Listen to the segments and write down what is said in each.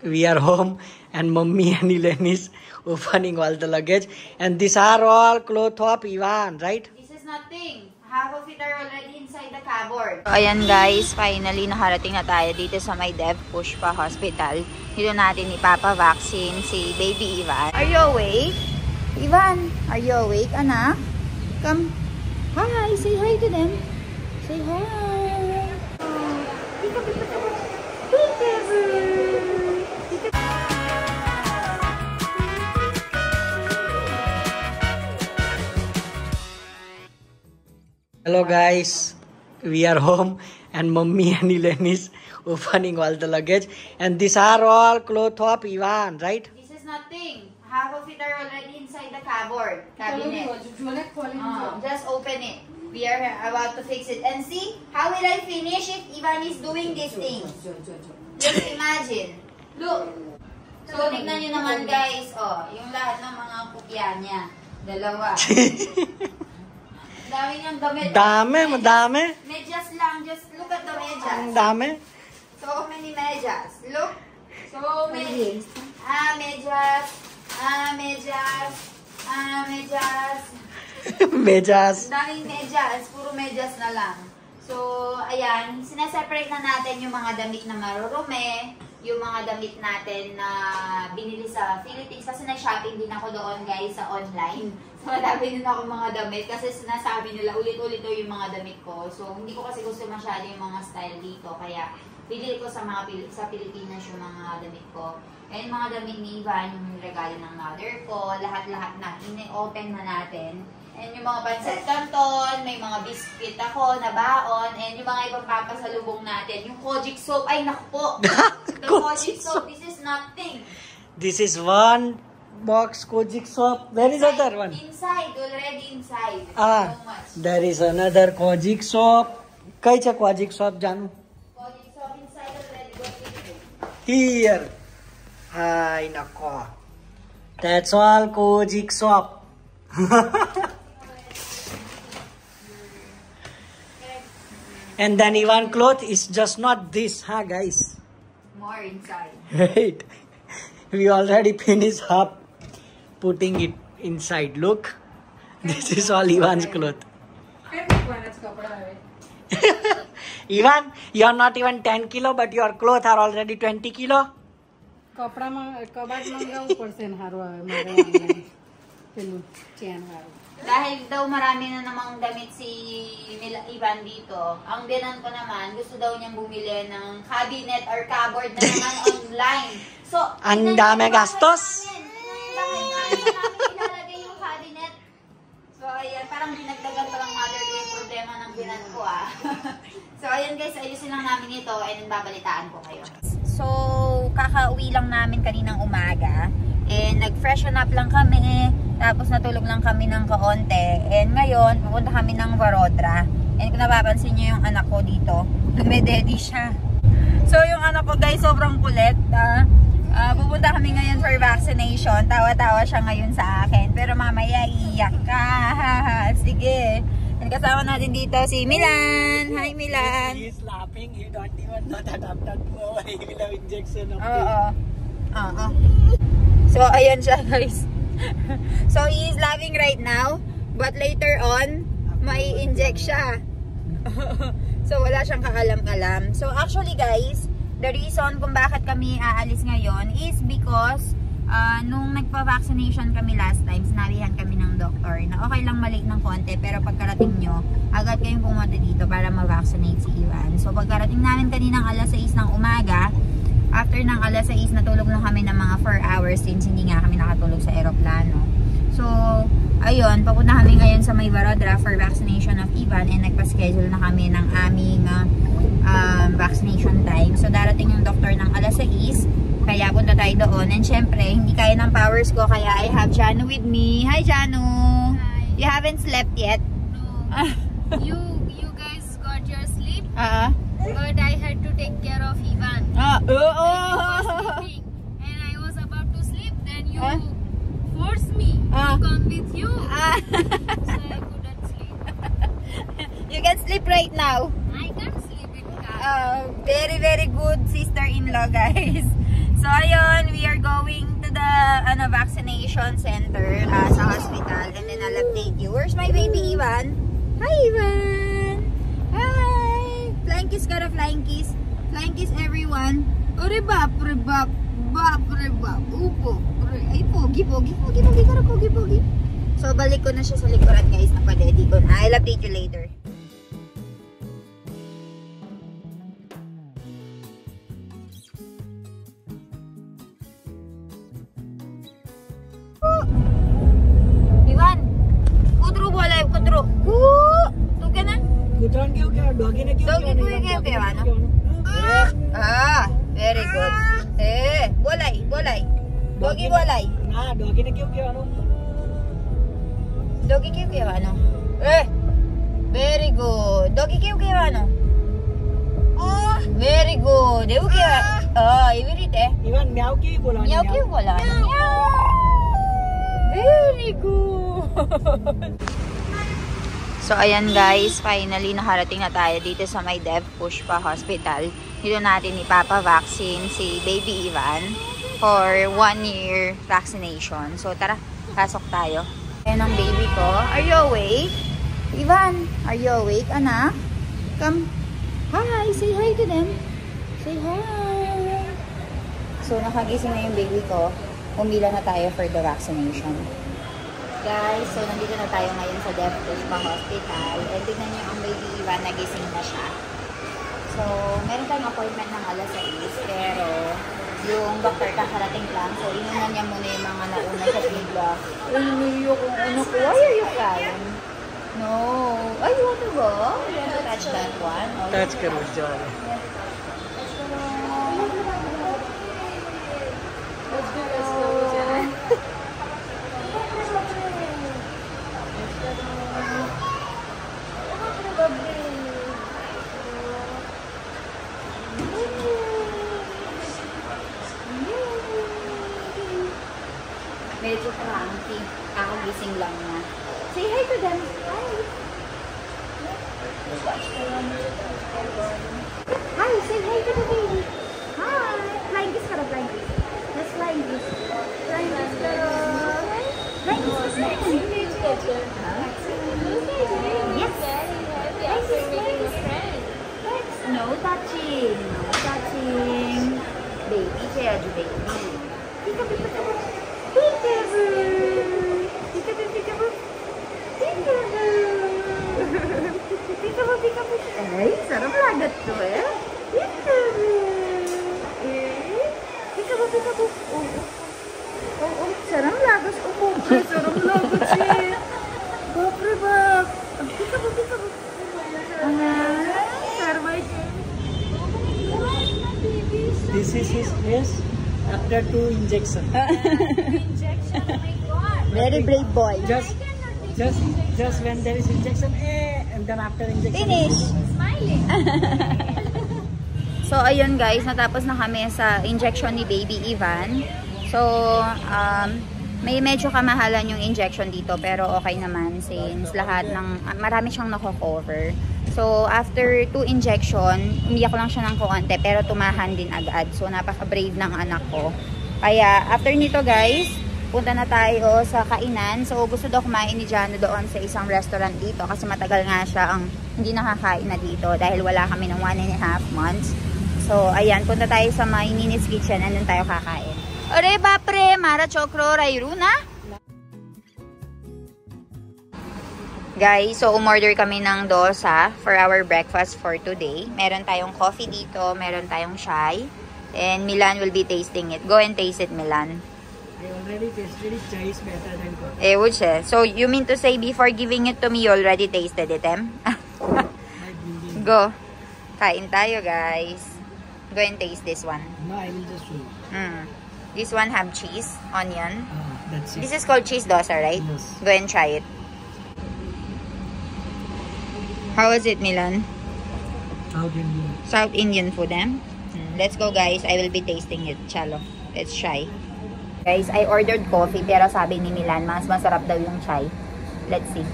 we are home and Mummy and Elaine is opening all the luggage. And these are all clothes of Ivan, right? This is nothing. Half of it are already inside the cupboard. So, ayan guys, finally nakarating na tayo dito sa may Dev Pushpa Hospital. Dito natin ipapa-vaccine si baby Ivan. Are you awake? Ivan, are you awake, anak? Come. Hi, say hi to them. Say hi. Hello guys, we are home and Mummy and Elaine is opening all the luggage. And these are all clothes of Ivan, right? This is nothing. Half of it are already inside the cupboard cabinet. Just open it. We are about to fix it. And see, how will I finish if Ivan is doing these things? Just imagine. Look. So, tignan nyo naman guys. Oh, yung lahat ng mga kopya niya. Dalawa. Dami niyang damit. Madami. Medyas lang. Just look at the medyas. Ang dami. So many medyas. Look. So many. Medyas. Medyas. Medyas. Medyas. Daming medyas. Puro medyas na lang. So, ayan. Sineseparate na natin yung mga damit na marurumi. Yung mga damit natin na binili sa Philippines. Kasi nag-shopping din ako doon guys sa online. So, madami din ako mga damit. Kasi sinasabi nila ulit-ulit yung mga damit ko. So, hindi ko kasi gusto masyado yung mga style dito. Kaya, binili ko sa sa Pilipinas yung mga damit ko. And mga damit ni Ivan, yung regalo ng mother ko. Lahat-lahat na. Ine-open na natin. And yung mga pancit canton, may mga biscuit ako na baon, and yung mga ibang papasalubong natin. Yung Kojic soap, ay naku po! The Kojic soap, this is nothing. This is one box Kojic soap. Where is other one? Inside, already inside. So much. There is another Kojic soap. Kai cha Kojic soap, Janu? Kojic soap inside already. What will you do? Here. Ay nako. That's all Kojic soap. And then Ivan cloth is just not this, huh guys? More inside. Right. We already finished up putting it inside. Look. This is all Ivan's cloth. Ivan, you are not even 10 kilo, but your clothes are already 20 kilo. Dahil daw marami na namang damit si Ivan dito, ang binan ko naman, gusto daw niyang bumili ng cabinet or cupboard na naman online. So, ang dami gastos. Ilalagay yung cabinet. So, ayan, parang dinagdagan pa lang mother ko yung problema ng binan ko So, ayan guys, ayusin lang namin ito and babalitaan ko kayo. So, kakauwi lang namin kaninang umaga. And nag-freshen up lang kami. Tapos natulog lang kami ng kaonte. And ngayon, pupunta kami ng Varodra. And kung napapansin nyo yung anak ko dito, dumededi siya. So yung anak ko guys, sobrang kulit. Pupunta kami ngayon for vaccination. Tawa-tawa siya ngayon sa akin. Pero mamaya iiyak ka. Sige. And kasama natin dito si Milan. Hi Milan. He is laughing. You don't even know that after 2 hours he will have injection of So ayan siya guys. So he is laughing right now, but later on may inject siya. So wala siyang kaalam-alam. So actually guys, the reason kung bakit kami aalis ngayon is because nung nagpa-vaccination kami last time, sinabihan kami ng doktor na okay lang malate ng konti, pero pagkarating nyo, agad kayong pumunta dito para ma-vaccinate si Ivan. So pagkarating namin kaninang alas 6 ng umaga, after ng alas 6, natulog lang kami ng mga 4 hours since hindi nga kami nakatulog sa aeroplano. So, ayun, papunta kami ngayon sa may Varodra for vaccination of Ivan and nagpa-schedule na kami ng aming vaccination time. So, darating yung doktor ng alas 6, kaya punta tayo doon. And syempre, hindi kaya ng powers ko, kaya I have Janu with me. Hi, Janu! Hi! You haven't slept yet? No. You guys got your sleep? But I had to take care of Ivan. He was sleeping, and I was about to sleep. Then you forced me to come with you, so I couldn't sleep. You can sleep right now. I can't sleep in car. Very good sister-in-law guys. So ayun. on a vaccination center sa hospital, and then I'll update you. Where's my baby Ivan? Hi, Ivan! Hi! Flying kiss ka na, flying kiss. Flying kiss, everyone. Urebap, urebap, bap, urebap. Upo. Ay, pogi ka na, pogi. So, balik ko na siya sa likuran, guys. Napadedi ko na. I'll update you later. Ivan! Kudro boleh, kudro. Tu ka na? Kudran kyo kya? Doggy na kyo? Doggy kyo kya, ano? Very good. Bolay. Doggy bolay. Na, doggy na kyo kya, ano? Doggy kyo kya, ano? Very good. Doggy kyo kya, ano? Very good. Devu kya? Ivirit Ivan, meow kyo bola. Meow kyo bola. Very good. So, ayan guys, finally nakarating na tayo dito sa may Dev Pushpa Hospital. Dito natin ipapa-vaccine si Baby Ivan for 1-year vaccination. So, tara, pasok tayo. Ayan ang baby ko. Are you awake? Ivan, are you awake, anak? Come. Hi, say hi to them. Say hi. So, nakagising na yung baby ko. Umila na tayo for the vaccination. Guys, so nandito na tayo ngayon sa Dev Pushpa Hospital. And tignan niyo ang baby Ivan, nagising na siya. So, meron tayong appointment ng alas 6, pero yung doctor kakarating lang. So, inunan niya muna yung mga nauna sa bigla. Umiyo kung ano ko. Why are you crying? No. Ay, you want to go? You want to touch that one? Oh, Touch karo, John. Let's go. Medyo cranky. Kakagising lang na. Say hi to them. Hi. Hi, say hi to the baby. Hi. Flying kiss ka na, flying kiss. Let's flying kiss. Flying kiss ka na. Flying kiss ka na. Yes. No touching. No touching. Baby, kaya do baby. Peekaboo. Ay, sarap lagat to Peekaboo. Oh, sarap lagas. Sarap lagat siya. Bakre bak. Peekaboo. Sarap siya. This is his face after 2 injections. Injection, oh my god. Very brave boy. Just when there is injection, and then after injection. Finish. Smiling. So, ayun guys, natapos na kami sa injection ni Baby Ivan. So, may medyo kamahalan yung injection dito, pero okay naman since marami siyang nako-cover. So, after 2 injection, umiyak lang siya ng konti, pero tumahan din agad. So, napaka-brave ng anak ko. Kaya, after nito guys, punta na tayo sa kainan. So, gusto daw kumain ni Jano doon sa isang restaurant dito kasi matagal nga siya ang hindi nakakain na dito dahil wala kami ng 1.5 months. So, ayan, punta tayo sa my Nini's Kitchen and doon tayo kakain. Ore, bapre, Mara Chokro, Rairuna. Guys, so umorder kami ng dosa for our breakfast for today. Meron tayong coffee dito, meron tayong chai, and Milan will be tasting it. Go and taste it, Milan. I already tasted it. Chai is better than coffee. Which so you mean to say before giving it to me, you already tasted it, Em? Go. Kain tayo, guys. Go and taste this one. No, I will just show you. This one have cheese, onion. That's it. This is called cheese dosa, right? Yes. Go and try it. How is it, Milan? South Indian food, Let's go, guys. I will be tasting it. Chalo. Let's try. Guys, I ordered coffee, pero sabi ni Milan, mas masarap daw yung chai. Let's see.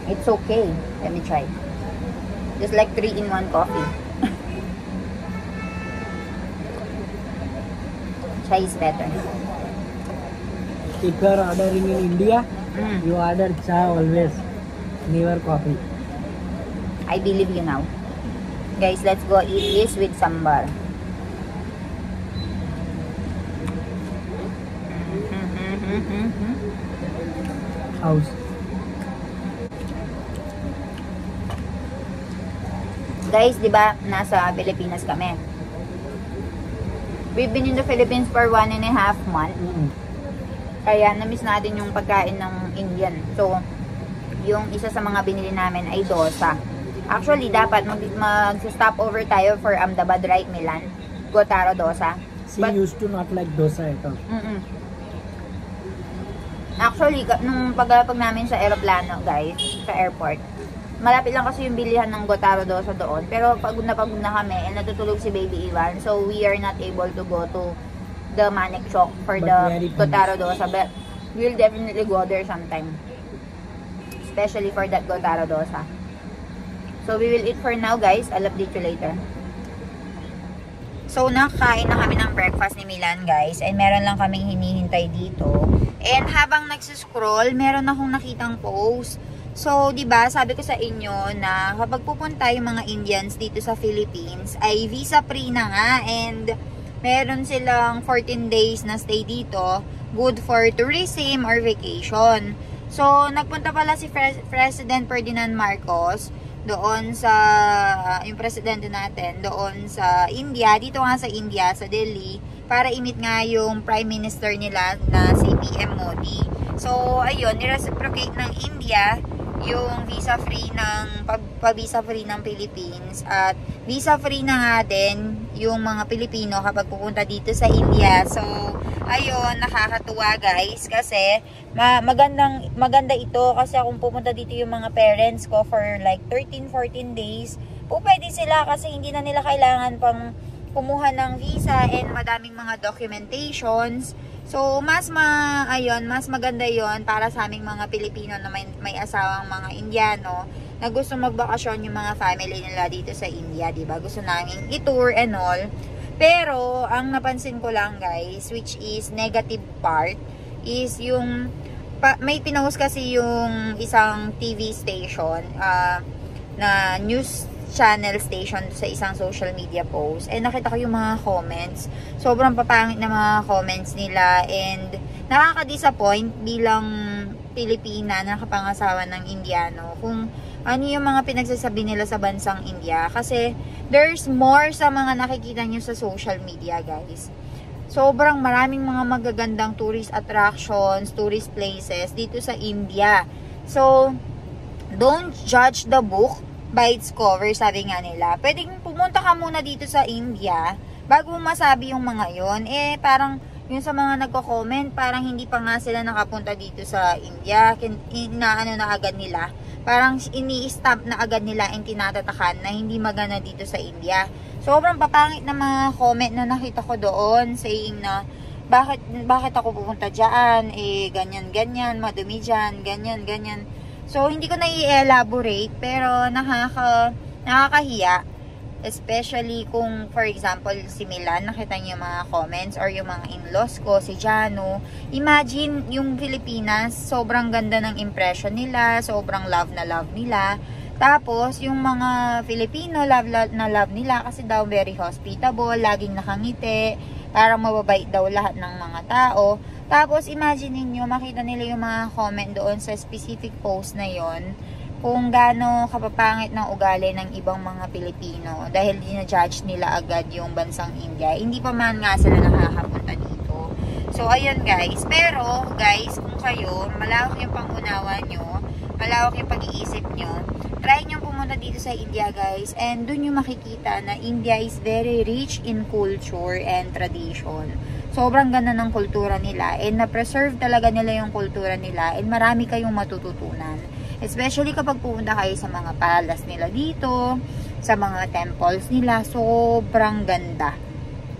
It's okay. Let me try. Just like 3-in-1 coffee. Chai is better. If you are ordering in India, you order chai always, never coffee. I believe you now. Guys, let's go eat this with sambar. House. Guys, di ba nasa Pilipinas kami? We've been in the Philippines for 1.5 months. Kaya na-miss natin yung pagkain ng Indian. So, yung isa sa mga binili namin ay dosa. Actually, dapat mag-stop over tayo for Ahmedabad, right, Milan? Gotaro dosa. She used to not like dosa at all. Actually, nung pag namin sa aeroplano, guys, sa airport, malapit lang kasi yung bilihan ng Gotaro dosa doon. Pero pagod na kami, and natutulog si Baby Ivan. So, we are not able to go to the Manik Chowk for the Gotaro dosa. But, we'll definitely go there sometime. Especially for that Gotaro dosa. So, we will eat for now, guys. I'll update you later. So, nakain na kami ng breakfast ni Milan, guys. And meron lang kaming hinihintay dito. And habang nagsiscroll, meron akong nakitang post. So, 'di ba, sabi ko sa inyo na kapag pupunta yung mga Indians dito sa Philippines, ay visa free na nga, and meron silang 14 days na stay dito, good for tourism or vacation. So, nagpunta pala si President Ferdinand Marcos doon sa yung presidente natin doon sa India, dito nga sa India, sa Delhi, para i-meet nga yung prime minister nila na si PM Modi. So, ayun, nireciprocate ng India yung visa free ng pa-visa free ng Philippines, at visa free na nga din yung mga Pilipino kapag pupunta dito sa India. So ayun, nakakatuwa guys, kasi maganda ito, kasi kung pupunta dito yung mga parents ko for like 13-14 days, pwede sila, kasi hindi na nila kailangan pang kumuha ng visa and madaming mga documentations. So, mas maganda yon para sa aming mga Pilipino na may asawang mga Indiano na gusto magbakasyon yung mga family nila dito sa India, diba? Gusto namin i-tour and all. Pero, ang napansin ko lang guys, which is negative part, is yung, may pinost kasi yung isang TV station, na news channel station sa isang social media post, and nakita ko yung mga comments. Sobrang papangit na mga comments nila, and nakaka-disappoint bilang Pilipina na nakapangasawa ng Indiano kung ano yung mga pinagsasabi nila sa bansang India, kasi there's more sa mga nakikita nyo sa social media guys. Sobrang maraming mga magagandang tourist attractions, tourist places dito sa India. So, don't judge the book by its cover, sabi nga nila. Pwedeng pumunta ka muna dito sa India bago mo masabi yung mga yon. Parang yung sa mga nagko-comment, parang hindi pa nga sila nakapunta dito sa India, inaano na agad nila, parang ini-stamp na agad nila and tinatatakan na hindi maganda dito sa India. Sobrang papangit na mga comment na nakita ko doon, saying na bakit ako pupunta dyan, ganyan, madumi dyan, ganyan. So, hindi ko na i-elaborate, pero nakakahiya. Especially kung, for example, si Milan, nakita niyo yung mga comments, or yung mga in-laws ko, si Jano. Imagine, yung Pilipinas, sobrang ganda ng impression nila, sobrang love na love nila. Tapos, yung mga Filipino, love nila, kasi daw very hospitable, laging nakangiti, parang mababait daw lahat ng mga tao. Tapos, imagine niyo makita nila yung mga comment doon sa specific post na yon, kung gaano kapapangit ng ugali ng ibang mga Pilipino dahil dinajudge nila agad yung bansang India. Hindi pa man nga sila nakakapunta dito. So, ayun guys. Pero, guys, kung kayo, malawak yung pangunawa nyo, malawak yung pag-iisip nyo, try nyo pumunta dito sa India guys, and dun yung makikita na India is very rich in culture and tradition. Sobrang ganda ng kultura nila, and na-preserve talaga nila yung kultura nila, and marami kayong matututunan. Especially kapag pumunta kayo sa mga palace nila dito, sa mga temples nila, sobrang ganda.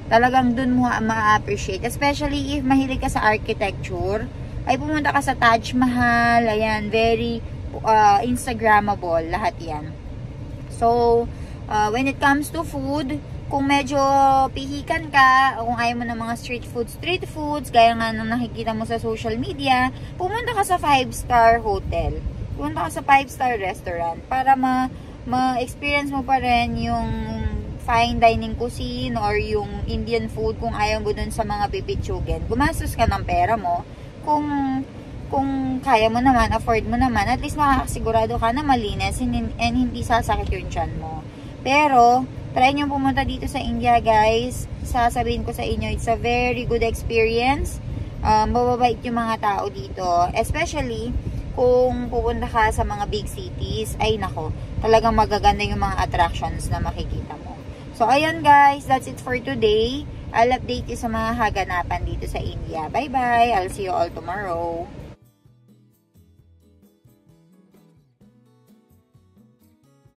Talagang dun mo ma-appreciate. Especially if mahilig ka sa architecture, ay pumunta ka sa Taj Mahal, ayan, very Instagrammable, lahat yan. So, when it comes to food, kung medyo pihikan ka, o kung ayaw mo ng mga street foods, gaya nga nung nakikita mo sa social media, pumunta ka sa 5-star hotel. Pumunta ka sa 5-star restaurant para ma-experience mo pa rin yung fine dining cuisine or yung Indian food kung ayaw mo dun sa mga pipitsugin. Gumastos ka ng pera mo. Kung kaya mo naman, afford mo naman, at least makakasigurado ka na malinis and hindi sasakit yung tiyan mo. Pero, try nyo pumunta dito sa India, guys. Sasabihin ko sa inyo, it's a very good experience. Mababait yung mga tao dito. Especially, kung pupunta ka sa mga big cities, ay nako, talagang magaganda yung mga attractions na makikita mo. So, ayan guys, that's it for today. I'll update you sa mga haganapan dito sa India. Bye-bye! I'll see you all tomorrow.